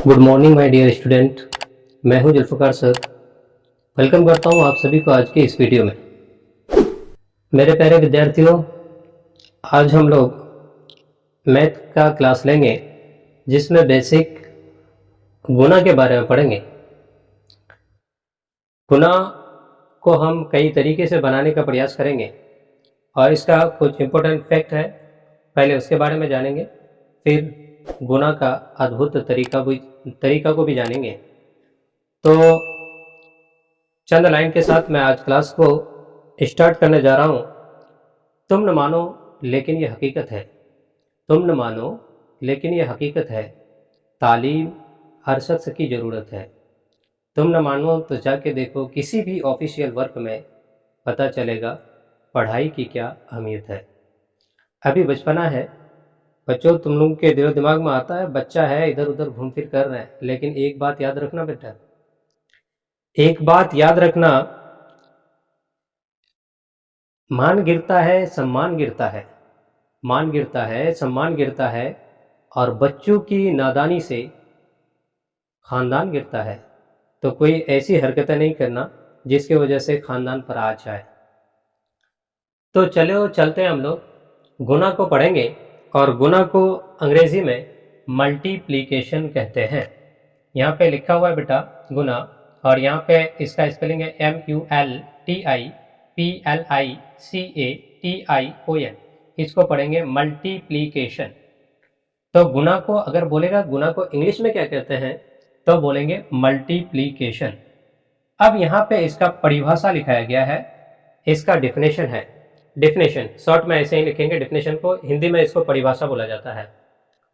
Good morning my dear student. मैं हूं Zulfikar sir. Welcome करता हूं आप सभी को आज के इस वीडियो में। मेरे प्यारे विद्यार्थियों, आज हम लोग मैथ का क्लास लेंगे जिसमें बेसिक गुणा के बारे में पढ़ेंगे। गुणा को हम कई तरीके से बनाने का प्रयास करेंगे और इसका कुछ इम्पोर्टेंट फैक्ट है, पहले उसके बारे में जानेंगे, फिर गुणा का अद्भुत तरीका को भी जानेंगे। तो चंद लाइन के साथ मैं आज क्लास को स्टार्ट करने जा रहा हूँ। तुम न मानो लेकिन ये हकीकत है, तुम न मानो लेकिन ये हकीकत है, तालीम हर शख्स की ज़रूरत है। तुम न मानो तो जाके देखो किसी भी ऑफिशियल वर्क में, पता चलेगा पढ़ाई की क्या अहमियत है। अभी बचपना है बच्चों, तुम लोगों के दिलो दिमाग में आता है, बच्चा है इधर उधर घूम फिर कर रहे हैं, लेकिन एक बात याद रखना बेटा, एक बात याद रखना, मान गिरता है सम्मान गिरता है, मान गिरता है सम्मान गिरता है, और बच्चों की नादानी से खानदान गिरता है। तो कोई ऐसी हरकतें नहीं करना जिसकी वजह से खानदान पर आ जाए। तो चलो चलते हैं, हम लोग गुणा को पढ़ेंगे और गुणा को अंग्रेजी में मल्टीप्लिकेशन कहते हैं। यहाँ पे लिखा हुआ है बेटा गुणा, और यहाँ पे इसका स्पेलिंग है MULTIPLICATION। इसको पढ़ेंगे मल्टीप्लिकेशन। तो गुणा को अगर बोलेगा, गुणा को इंग्लिश में क्या कहते हैं, तो बोलेंगे मल्टीप्लिकेशन। अब यहाँ पे इसका परिभाषा लिखाया गया है, इसका डिफिनेशन है। डिफिनेशन शॉर्ट में ऐसे ही लिखेंगे, डिफिनेशन को हिंदी में इसको परिभाषा बोला जाता है।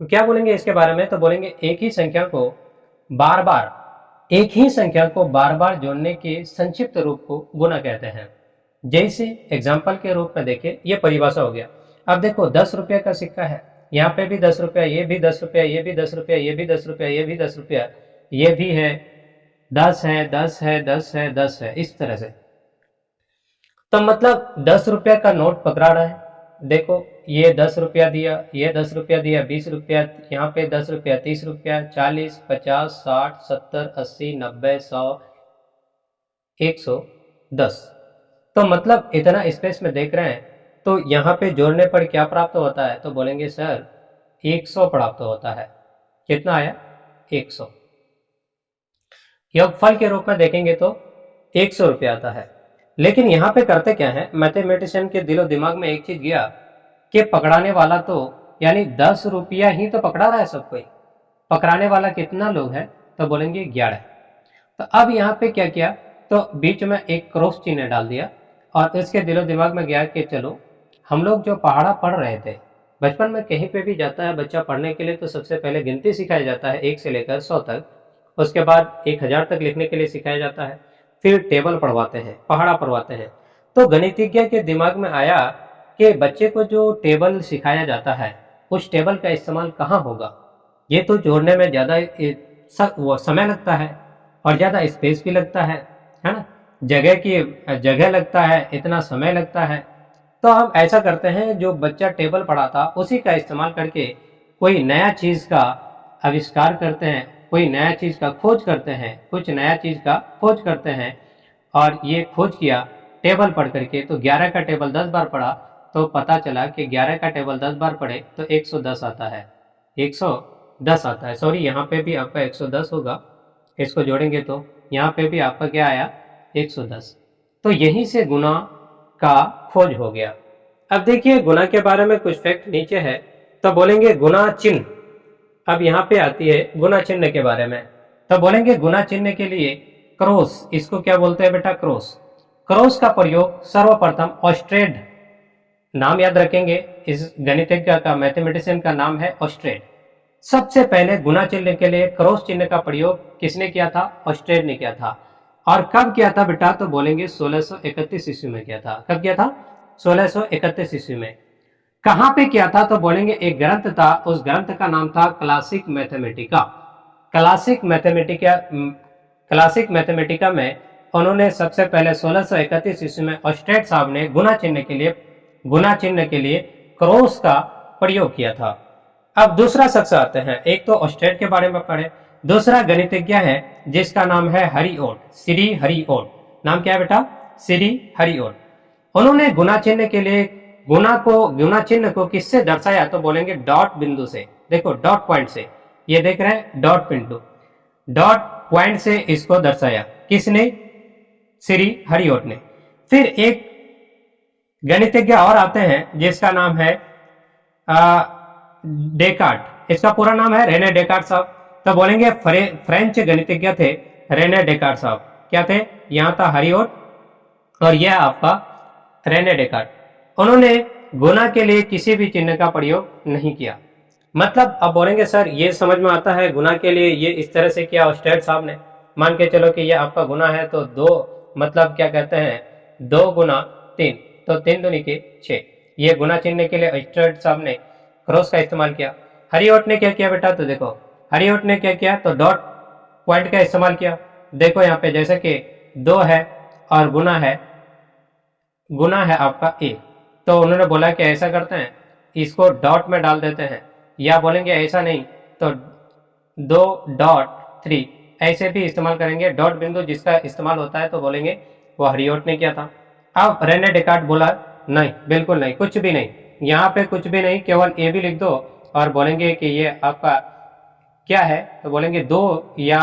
तो क्या बोलेंगे इसके बारे में, तो बोलेंगे एक ही संख्या को बार बार जोड़ने के संक्षिप्त रूप को गुणा कहते हैं। जैसे एग्जाम्पल के रूप में देखिए, ये परिभाषा हो गया। अब देखो 10 रुपये का सिक्का है, यहाँ पे भी 10 रुपया, ये भी 10 रुपया, ये भी 10 रुपया, ये भी 10 रुपया, ये भी 10 रुपया, ये भी है 10 है 10 है 10 है 10 है, इस तरह से। तो मतलब 10 रुपया का नोट पकड़ा रहा है, देखो ये 10 रुपया दिया, ये 10 रुपया दिया, 20 रुपया, यहाँ पे 10 रुपया, 30 रुपया, 40, 50, 60, 70, 80, 90, 100, 110। तो मतलब इतना स्पेस में देख रहे हैं, तो यहाँ पे जोड़ने पर क्या प्राप्त होता है, तो बोलेंगे सर 100 प्राप्त होता है। कितना आया, 100। योगफल के रूप में देखेंगे तो 100 रुपया आता है। लेकिन यहाँ पे करते क्या है, मैथमेटिशियन के दिलो दिमाग में एक चीज गया कि पकड़ाने वाला तो यानी 10 रुपया ही तो पकड़ा रहा है सब कोई, पकड़ाने वाला कितना लोग है, तो बोलेंगे 11। तो अब यहाँ पे क्या किया, तो बीच में एक क्रॉस चिन्ह डाल दिया, और इसके दिलो दिमाग में गया कि चलो हम लोग जो पहाड़ा पढ़ रहे थे, बचपन में कहीं पे भी जाता है बच्चा पढ़ने के लिए, तो सबसे पहले गिनती सिखाया जाता है 1 से लेकर 100 तक, उसके बाद 1000 तक लिखने के लिए सिखाया जाता है, फिर टेबल पढ़वाते हैं, पहाड़ा पढ़वाते हैं। तो गणितज्ञ के दिमाग में आया कि बच्चे को जो टेबल सिखाया जाता है, उस टेबल का इस्तेमाल कहाँ होगा, ये तो जोड़ने में ज़्यादा समय लगता है और ज़्यादा स्पेस भी लगता है ना, जगह लगता है, इतना समय लगता है। तो हम ऐसा करते हैं, जो बच्चा टेबल पढ़ाता उसी का इस्तेमाल करके कोई नया चीज़ का आविष्कार करते हैं, कोई नया चीज़ का खोज करते हैं, कुछ नया चीज़ का खोज करते हैं। और ये खोज किया टेबल पढ़ करके, तो 11 का टेबल 10 बार पढ़ा, तो पता चला कि 11 का टेबल 10 बार पढ़े तो 110 आता है, 110 आता है। सॉरी, यहाँ पे भी आपका 110 होगा, इसको जोड़ेंगे तो यहाँ पे भी आपका क्या आया, 110। तो यहीं से गुणा का खोज हो गया। अब देखिए गुणा के बारे में कुछ फैक्ट नीचे है, तो बोलेंगे गुणा चिन्ह। अब यहाँ पे आती है गुणा चिन्ह के बारे में, तो बोलेंगे गुणा चिन्ह के लिए क्रॉस, इसको क्या बोलते हैं बेटा, क्रॉस। क्रॉस का प्रयोग सर्वप्रथम ऑस्ट्रेड, नाम याद रखेंगे, इस गणितज्ञ का, मैथमेटिशियन का नाम है ऑस्ट्रेड। सबसे पहले गुणा चिन्ह के लिए क्रॉस चिन्ह का प्रयोग किसने किया था, ऑस्ट्रेड ने किया था। और कब किया था बेटा, तो बोलेंगे 1631 ईस्वी में किया था। कब किया था, 1631 ईस्वी में। कहां पे किया था, तो बोलेंगे एक ग्रंथ था, उस ग्रंथ का नाम था क्लासिक मैथमेटिका। क्लासिक मैथमेटिका में उन्होंने सबसे पहले 1631 ईस्वी में ऑस्ट्रेड साहब ने गुणा चिन्ह के लिए क्रॉस का प्रयोग किया था। अब दूसरा शख्स आते हैं, एक तो ऑस्ट्रेड के बारे में पढ़े, दूसरा गणितज्ञ है जिसका नाम है हरिओट, श्री हरिओट। नाम क्या है बेटा? श्री हरिओट। उन्होंने गुना चिन्ह के लिए गुना चिन्ह को किससे दर्शाया? तो बोलेंगे डॉट बिंदु से। देखो डॉट पॉइंट से, ये देख रहे हैं डॉट बिंदु, डॉट पॉइंट से इसको दर्शाया। किसने? श्री हरिओट ने। फिर एक गणितज्ञ और आते हैं जिसका नाम है डेकार्ट। इसका पूरा नाम है रेने डेकार्ट साहब। तो बोलेंगे फ्रेंच गणितज्ञ थे रेने डेकार्ट साहब। क्या थे? यहां था हरिओट और यह आपका रेने डेकार्ट। उन्होंने गुना के लिए किसी भी चिन्ह का प्रयोग नहीं किया। मतलब अब बोलेंगे सर ये समझ में आता है गुना के लिए ये इस तरह से किया स्टेट साहब ने। मान के चलो कि ये आपका गुना है तो दो, मतलब क्या कहते हैं, 2 गुना 3, तो 3 दूनी के 6। ये गुना चिन्ह के लिए स्टेट साहब ने क्रॉस का इस्तेमाल किया। हरिओट ने क्या किया बेटा? तो देखो हरिओट ने क्या किया, तो डॉट पॉइंट का इस्तेमाल किया। देखो यहाँ पे जैसे कि 2 है और गुना है आपका ए, तो उन्होंने बोला कि ऐसा करते हैं इसको डॉट में डाल देते हैं, या बोलेंगे ऐसा नहीं तो 2.3 ऐसे भी इस्तेमाल करेंगे। डॉट बिंदु जिसका इस्तेमाल होता है तो बोलेंगे वो हरिओट ने किया था। अब रेने डेकार्ट बोला नहीं, बिल्कुल नहीं, कुछ भी नहीं, यहाँ पे कुछ भी नहीं, केवल ए भी लिख दो और बोलेंगे कि ये आपका क्या है, तो बोलेंगे 2 या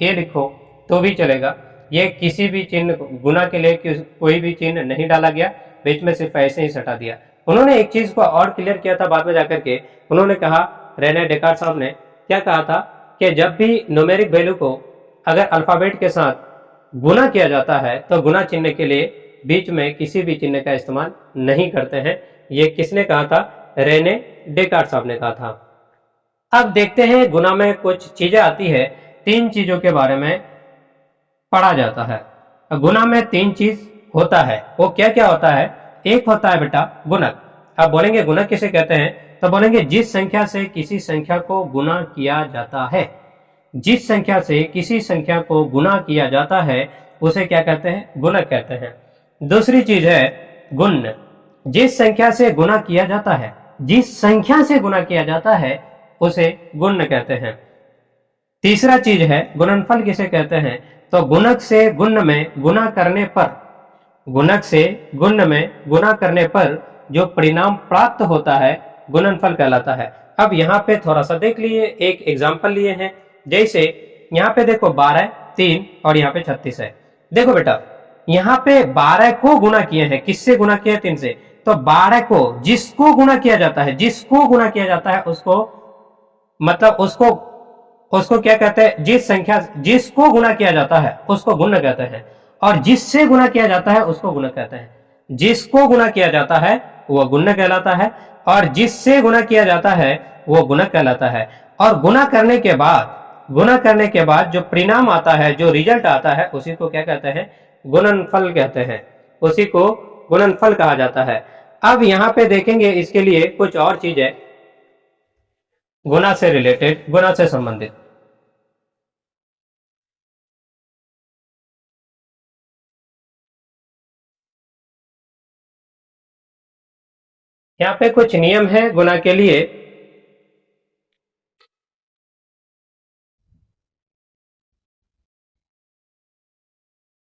ए लिखो तो भी चलेगा। ये किसी भी चिन्ह गुना के लिए कोई भी चिन्ह नहीं डाला गया, बीच में सिर्फ ऐसे ही सटा दिया। उन्होंने एक चीज को और क्लियर किया था बाद में जाकर के, उन्होंने कहा, रेने डेकार्ट साहब ने क्या कहा था कि जब भी न्यूमेरिक वैल्यू को अगर अल्फाबेट के साथ गुना किया जाता है तो गुना चिन्ह के लिए बीच में किसी भी चिन्ह का इस्तेमाल नहीं करते हैं। ये किसने कहा था? रेने डेकार्ट साहब ने कहा था। अब देखते हैं गुना में कुछ चीजें आती है, 3 चीजों के बारे में पढ़ा जाता है। गुना में 3 चीज होता है, वो क्या क्या होता है? एक होता है बेटा गुणक। अब बोलेंगे गुणक किसे कहते हैं? तो बोलेंगे जिस संख्या से किसी संख्या को गुना किया जाता है, जिस संख्या से किसी संख्या को गुना किया जाता है उसे क्या कहते हैं? गुणक कहते हैं। दूसरी चीज है गुण्य, जिस संख्या से गुना किया जाता है, जिस संख्या से गुना किया जाता है उसे गुण्य कहते हैं। तीसरा चीज है गुणनफल किसे कहते हैं? तो गुणक से गुण्य में गुना करने पर, गुणक से गुण्य में गुना करने पर जो परिणाम प्राप्त होता है गुणनफल कहलाता है। अब यहाँ पे थोड़ा सा देख लिए, एक एग्जांपल लिए हैं। जैसे यहाँ पे देखो 12, 3 और यहाँ पे 36 है। देखो बेटा यहाँ पे 12 को गुना किए हैं, किससे गुना किया? 3 से। तो 12 को जिसको गुना किया जाता है, जिसको गुना किया जाता है उसको, मतलब उसको क्या कहते हैं? जिस संख्या जिसको गुना किया जाता है उसको गुण्य कहते हैं, और जिससे गुना किया जाता है उसको गुणक कहते हैं। जिसको गुना किया जाता है वो गुण्य कहलाता है, और जिससे गुना किया जाता है वो गुणक कहलाता है। और गुना करने के बाद जो परिणाम आता है, जो रिजल्ट आता है, उसी को क्या कहते हैं? गुणनफल कहते हैं, उसी को गुणनफल कहा जाता है। अब यहाँ पे देखेंगे इसके लिए कुछ और चीजें गुना से रिलेटेड, गुना से संबंधित। यहाँ पे कुछ नियम है गुना के लिए,